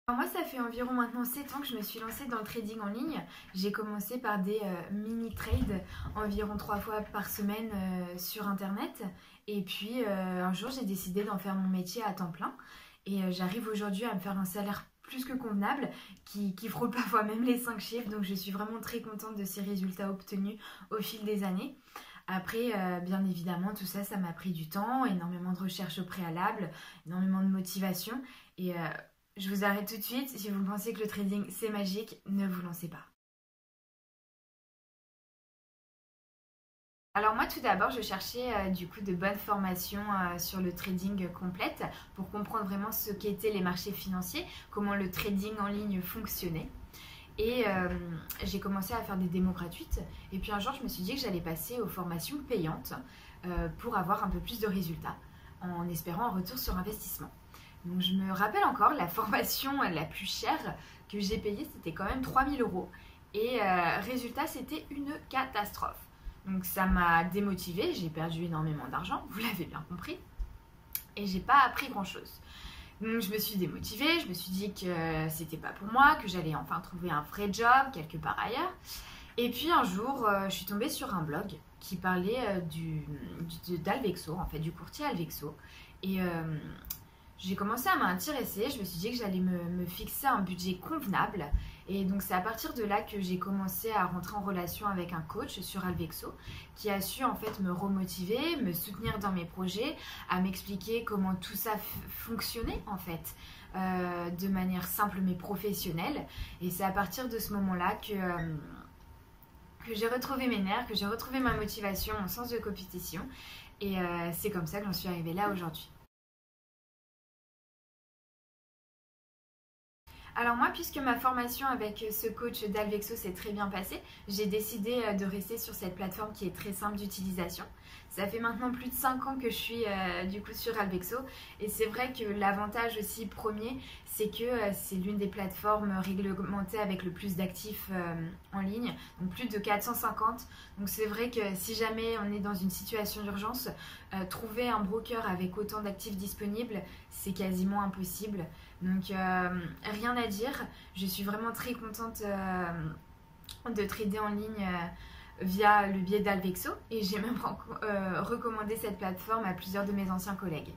Alors moi, ça fait environ maintenant 7 ans que je me suis lancée dans le trading en ligne. J'ai commencé par des mini-trades environ 3 fois par semaine sur Internet. Et puis un jour, j'ai décidé d'en faire mon métier à temps plein. Et j'arrive aujourd'hui à me faire un salaire plus que convenable qui frôle parfois même les 5 chiffres. Donc je suis vraiment très contente de ces résultats obtenus au fil des années. Après, bien évidemment, tout ça, ça m'a pris du temps, énormément de recherche au préalable, énormément de motivation. Et je vous arrête tout de suite. Si vous pensez que le trading c'est magique, ne vous lancez pas. Alors moi tout d'abord je cherchais du coup de bonnes formations sur le trading complète pour comprendre vraiment ce qu'étaient les marchés financiers, comment le trading en ligne fonctionnait. Et j'ai commencé à faire des démos gratuites. Et puis un jour je me suis dit que j'allais passer aux formations payantes pour avoir un peu plus de résultats en espérant un retour sur investissement. Donc je me rappelle encore, la formation la plus chère que j'ai payée, c'était quand même 3 000 euros. Et résultat, c'était une catastrophe. Donc ça m'a démotivée, j'ai perdu énormément d'argent, vous l'avez bien compris. Et j'ai pas appris grand chose. Donc je me suis démotivée, je me suis dit que c'était pas pour moi, que j'allais enfin trouver un vrai job quelque part ailleurs. Et puis un jour, je suis tombée sur un blog qui parlait d'Alvexo, en fait, du courtier Alvexo. Et j'ai commencé à m'intéresser, je me suis dit que j'allais me fixer un budget convenable. Et donc c'est à partir de là que j'ai commencé à rentrer en relation avec un coach sur Alvexo qui a su en fait me remotiver, me soutenir dans mes projets, à m'expliquer comment tout ça fonctionnait en fait. De manière simple mais professionnelle. Et c'est à partir de ce moment-là que j'ai retrouvé mes nerfs, que j'ai retrouvé ma motivation, mon sens de compétition. Et c'est comme ça que j'en suis arrivée là aujourd'hui. Alors moi, puisque ma formation avec ce coach d'Alvexo s'est très bien passée, j'ai décidé de rester sur cette plateforme qui est très simple d'utilisation. Ça fait maintenant plus de 5 ans que je suis du coup sur Alvexo et c'est vrai que l'avantage aussi premier, c'est que c'est l'une des plateformes réglementées avec le plus d'actifs en ligne, donc plus de 450. Donc c'est vrai que si jamais on est dans une situation d'urgence, trouver un broker avec autant d'actifs disponibles, c'est quasiment impossible. Donc rien à dire, je suis vraiment très contente de trader en ligne via le biais d'Alvexo et j'ai même recommandé cette plateforme à plusieurs de mes anciens collègues.